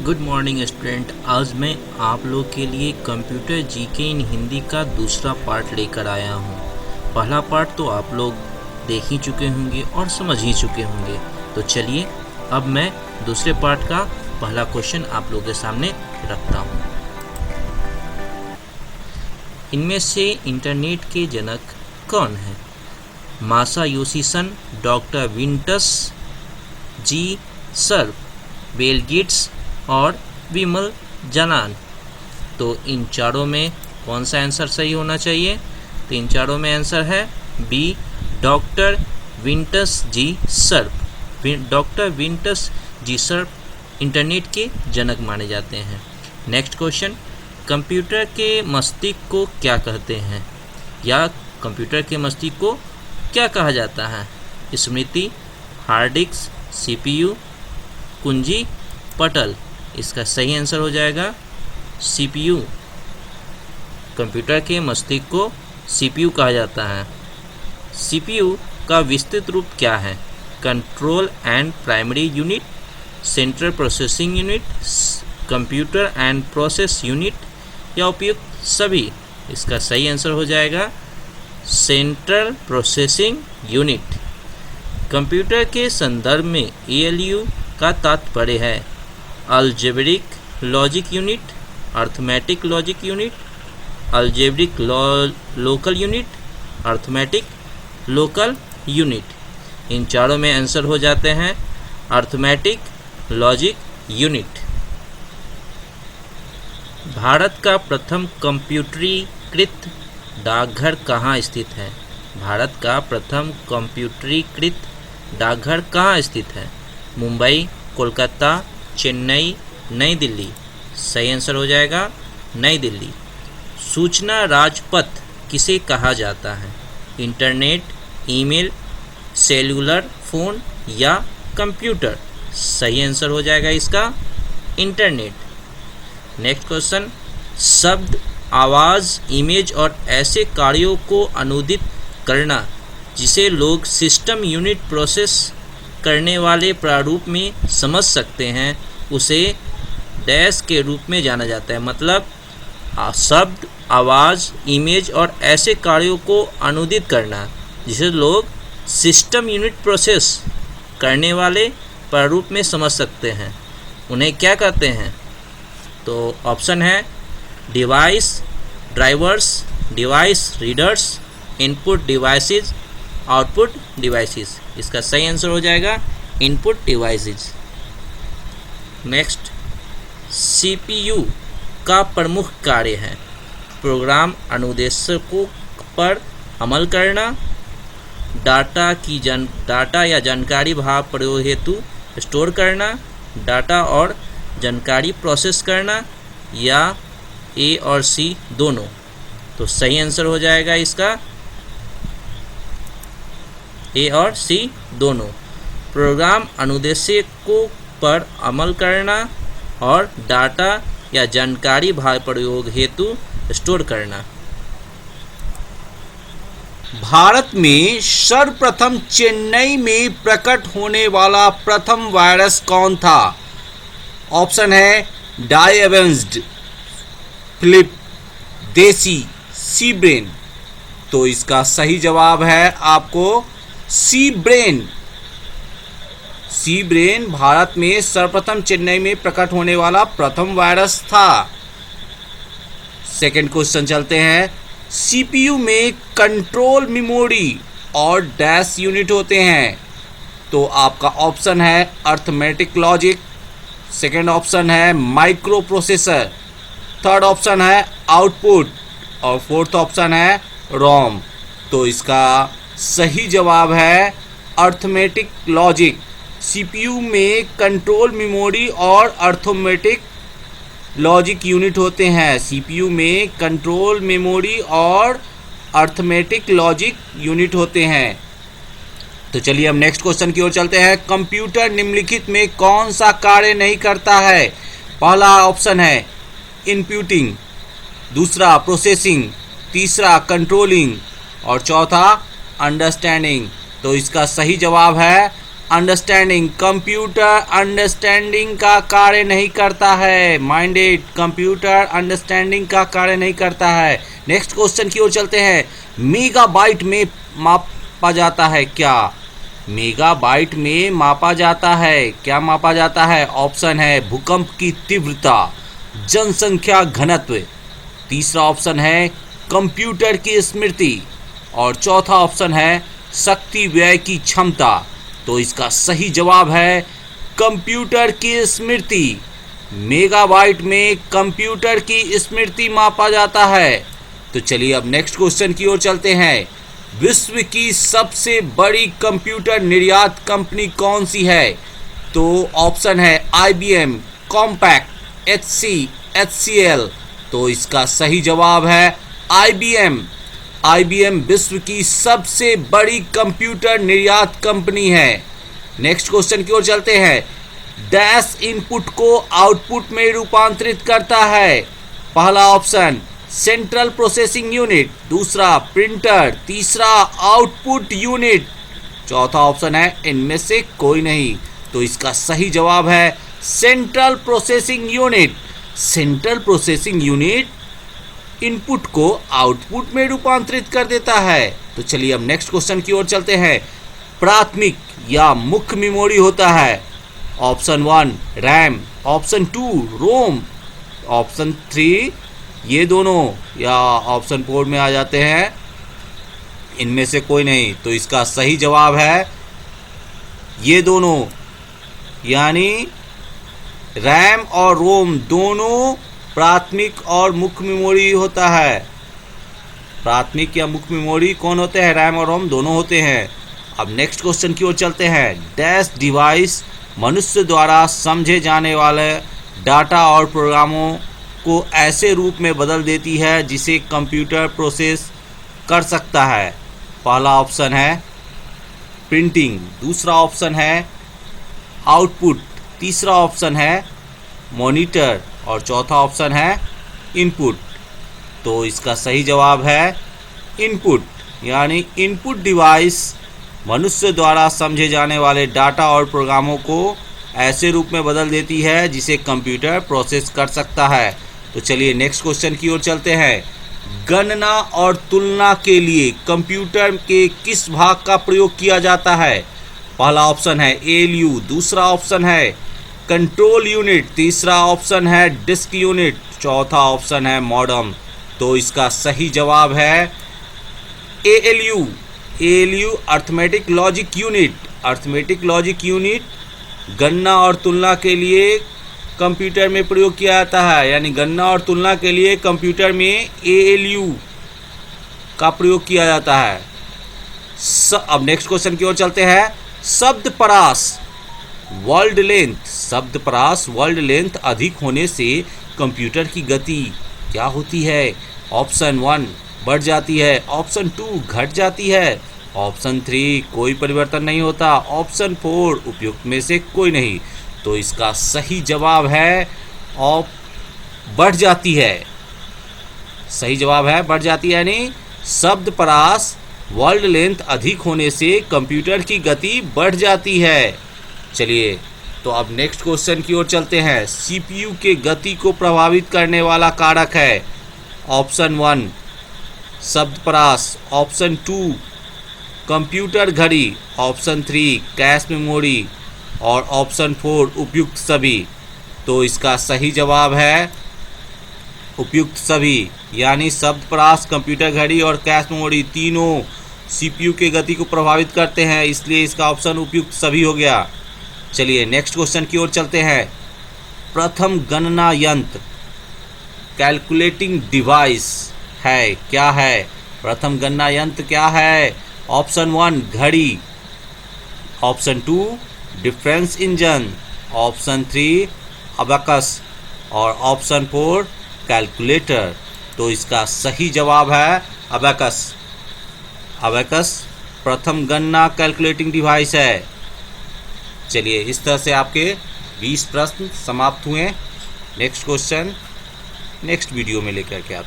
Good morning student. आज मैं आप लोग के लिए कंप्यूटर जीके इन हिंदी का दूसरा पार्ट लेकर आया हूँ। पहला पार्ट तो आप लोग देख ही चुके होंगे और समझ ही चुके होंगे। तो चलिए अब मैं दूसरे पार्ट का पहला क्वेश्चन आप लोगों के सामने रखता हूँ। इनमें से इंटरनेट के जनक कौन है? मासायोशी सन, डॉक्टर विंटस जी सर्फ, बिल गेट्स और विमल जालान। तो इन चारों में कौन सा आंसर सही होना चाहिए? तो इन चारों में आंसर है बी, डॉक्टर विंटस जी सर्फ। डॉक्टर विंटस जी सर्फ इंटरनेट के जनक माने जाते हैं। नेक्स्ट क्वेश्चन, कंप्यूटर के मस्तिष्क को क्या कहते हैं, या कंप्यूटर के मस्तिष्क को क्या कहा जाता है? स्मृति, हार्ड डिस्क, सीपीयू, कुंजी, पटल। इसका सही आंसर हो जाएगा सीपीयू। कंप्यूटर के मस्तिष्क को सीपीयू कहा जाता है। सीपीयू का विस्तृत रूप क्या है? Control and primary unit, central processing unit, computer and process unit, या उपयुक्त सभी। इसका सही आंसर हो जाएगा सेंट्रल प्रोसेसिंग यूनिट। कंप्यूटर के संदर्भ में एएलयू का तात्पर्य है algebraic logic unit, arithmetic logic unit, algebraic local unit, arithmetic local unit. इन चारों में आंसर हो जाते हैं अर्थमेटिक लॉजिक यूनिट। भारत का प्रथम कंप्यूटरीकृत डाकघर कहाँ स्थित है? भारत का प्रथम कंप्यूटरीकृत डाकघर कहाँ स्थित है? मुंबई, कोलकाता, चेन्नई, नई दिल्ली। सही आंसर हो जाएगा नई दिल्ली। सूचना राजपथ किसे कहा जाता है? इंटरनेट, ईमेल, सेल्युलर फोन या कंप्यूटर। सही आंसर हो जाएगा इसका इंटरनेट। नेक्स्ट क्वेश्चन, शब्द, आवाज़, इमेज और ऐसे कार्यों को अनुदित करना जिसे लोग सिस्टम यूनिट प्रोसेस करने वाले प्रारूप में समझ सकते हैं, उसे डैश के रूप में जाना जाता है। मतलब शब्द, आवाज़, इमेज और ऐसे कार्यों को अनुदित करना जिसे लोग सिस्टम यूनिट प्रोसेस करने वाले प्रारूप में समझ सकते हैं, उन्हें क्या कहते हैं? तो ऑप्शन है device drivers, device readers, input devices, output devices. इसका सही आंसर हो जाएगा इनपुट डिवाइसेस। नेक्स्ट, सीपीयू का प्रमुख कार्य है प्रोग्राम अनुदेशकों पर अमल करना, डाटा या जानकारी भाव प्रयोग हेतु स्टोर करना, डाटा और जानकारी प्रोसेस करना, या ए और सी दोनों। तो सही आंसर हो जाएगा इसका ए और सी दोनों। प्रोग्राम अनुदेशकों पर अमल करना और डाटा या जानकारी भाव प्रयोग हेतु स्टोर करना। भारत में सर्वप्रथम चेन्नई में प्रकट होने वाला प्रथम वायरस कौन था? ऑप्शन है डायवेंस्ड, फिलिप, देसी, सी ब्रेन। तो इसका सही जवाब है आपको सी ब्रेन। सी ब्रेन भारत में सर्वप्रथम चेन्नई में प्रकट होने वाला प्रथम वायरस था। सेकंड क्वेश्चन चलते हैं, सीपीयू में कंट्रोल मेमोरी और डैश यूनिट होते हैं। तो आपका ऑप्शन है अर्थमेटिक लॉजिक, सेकंड ऑप्शन है माइक्रो प्रोसेसर, थर्ड ऑप्शन है आउटपुट और फोर्थ ऑप्शन है रोम। तो इसका सही जवाब है अर्थमेटिक लॉजिक। सीपीयू में कंट्रोल मेमोरी और अर्थमेटिक लॉजिक यूनिट होते हैं। सीपीयू में कंट्रोल मेमोरी और अर्थमेटिक लॉजिक यूनिट होते हैं। तो चलिए हम नेक्स्ट क्वेश्चन की ओर चलते हैं। कंप्यूटर निम्नलिखित में कौन सा कार्य नहीं करता है? पहला ऑप्शन है इनपुटिंग, दूसरा प्रोसेसिंग, तीसरा कंट्रोलिंग और चौथा अंडरस्टैंडिंग। तो इसका सही जवाब है अंडरस्टैंडिंग, कंप्यूटर अंडरस्टैंडिंग का कार्य नहीं करता है। माइंडेड, कंप्यूटर अंडरस्टैंडिंग का कार्य नहीं करता है। नेक्स्ट क्वेश्चन की ओर चलते हैं। मेगाबाइट में मापा जाता है क्या? मेगाबाइट में मापा जाता है क्या? मापा जाता है। ऑप्शन है भूकंप की तीव्रता, जनसंख्या घनत्व, तीसरा ऑप्शन है कंप्यूटर की स्मृति और चौथा ऑप्शन है शक्ति व्यय की क्षमता। तो इसका सही जवाब है कंप्यूटर की स्मृति। मेगाबाइट में कंप्यूटर की स्मृति मापा जाता है। तो चलिए अब नेक्स्ट क्वेश्चन की ओर चलते हैं। विश्व की सबसे बड़ी कंप्यूटर निर्यात कंपनी कौन सी है? तो ऑप्शन है IBM, कॉम्पैक्ट, HC, HCL। तो इसका सही जवाब है IBM। IBM विश्व की सबसे बड़ी कंप्यूटर निर्यात कंपनी है। नेक्स्ट क्वेश्चन की ओर चलते हैं। डैश इनपुट को आउटपुट में रूपांतरित करता है? पहला ऑप्शन सेंट्रल प्रोसेसिंग यूनिट, दूसरा प्रिंटर, तीसरा आउटपुट यूनिट, चौथा ऑप्शन है इनमें से कोई नहीं। तो इसका सही जवाब है central processing unit. Central processing unit input को आउटपुट में रूपांतरित कर देता है। तो चलिए अब नेक्स्ट क्वेश्चन की ओर चलते हैं। प्राथमिक या मुख्य मेमोरी होता है? ऑप्शन 1 रैम, ऑप्शन 2 रोम, ऑप्शन 3 ये दोनों, या ऑप्शन 4 में आ जाते हैं इनमें से कोई नहीं। तो इसका सही जवाब है ये दोनों, यानी रैम और रोम दोनों प्राथमिक और मुख्य मेमोरी होता है। प्राथमिक या मुख्य मेमोरी कौन होते हैं? रैम और रोम दोनों होते हैं। अब नेक्स्ट क्वेश्चन की ओर चलते हैं। डैश डिवाइस मनुष्य द्वारा समझे जाने वाले डाटा और प्रोग्रामों को ऐसे रूप में बदल देती है जिसे कंप्यूटर प्रोसेस कर सकता है? पहला ऑप्शन है प्रिंटिंग, दूसरा ऑप्शन है आउटपुट, तीसरा ऑप्शन है मॉनिटर और चौथा ऑप्शन है इनपुट। तो इसका सही जवाब है इनपुट, यानी इनपुट डिवाइस मनुष्य द्वारा समझे जाने वाले डाटा और प्रोग्रामों को ऐसे रूप में बदल देती है जिसे कंप्यूटर प्रोसेस कर सकता है। तो चलिए नेक्स्ट क्वेश्चन की ओर चलते हैं। गणना और तुलना के लिए कंप्यूटर के किस भाग का प्रयोग किया जाता है? पहला ऑप्शन है ALU, दूसरा ऑप्शन है कंट्रोल यूनिट, तीसरा ऑप्शन है डिस्क यूनिट, चौथा ऑप्शन है मॉडेम। तो इसका सही जवाब है ALU। ALU arithmetic logic unit. Arithmetic logic unit गणना और तुलना के लिए कंप्यूटर में प्रयोग किया जाता है, यानी गणना और तुलना के लिए कंप्यूटर में ALU का प्रयोग किया जाता है। अब नेक्स्ट क्वेश्चन की ओर चलते हैं। शब्द परास वर्ड लेंथ, शब्द परास वर्ड लेंथ अधिक होने से कंप्यूटर की गति क्या होती है? ऑप्शन 1 बढ़ जाती है, ऑप्शन 2 घट जाती है, ऑप्शन 3 कोई परिवर्तन नहीं होता, ऑप्शन 4 उपयुक्त में से कोई नहीं। तो इसका सही जवाब है बढ़ जाती है। सही जवाब है बढ़ जाती है, यानी शब्द परास वर्ड लेंथ अधिक होने से कंप्यूटर की गति बढ़ जाती है। चलिए तो अब नेक्स्ट क्वेश्चन की ओर चलते हैं। CPU के गति को प्रभावित करने वाला कारक है? ऑप्शन 1 शब्द परास, ऑप्शन 2 कंप्यूटर घड़ी, ऑप्शन 3 कैश मेमोरी और ऑप्शन 4 उपयुक्त सभी। तो इसका सही जवाब है उपयुक्त सभी, यानी शब्द परास, कंप्यूटर घड़ी और कैश मेमोरी तीनों CPU के गति को प्रभावित करते हैं, इसलिए इसका ऑप्शन उपयुक्त सभी हो गया। चलिए नेक्स्ट क्वेश्चन की ओर चलते हैं। प्रथम गणना यंत्र कैलकुलेटिंग डिवाइस है क्या है? प्रथम गणना यंत्र क्या है? ऑप्शन 1 घड़ी, option 2 difference engine, option 3 abacus और ऑप्शन 4 कैलकुलेटर। तो इसका सही जवाब है अबैकस। अबैकस प्रथम गणना कैलकुलेटिंग डिवाइस है। चलिए इस तरह से आपके 20 प्रश्न समाप्त हुए। नेक्स्ट क्वेश्चन नेक्स्ट वीडियो में लेकर के आते हैं।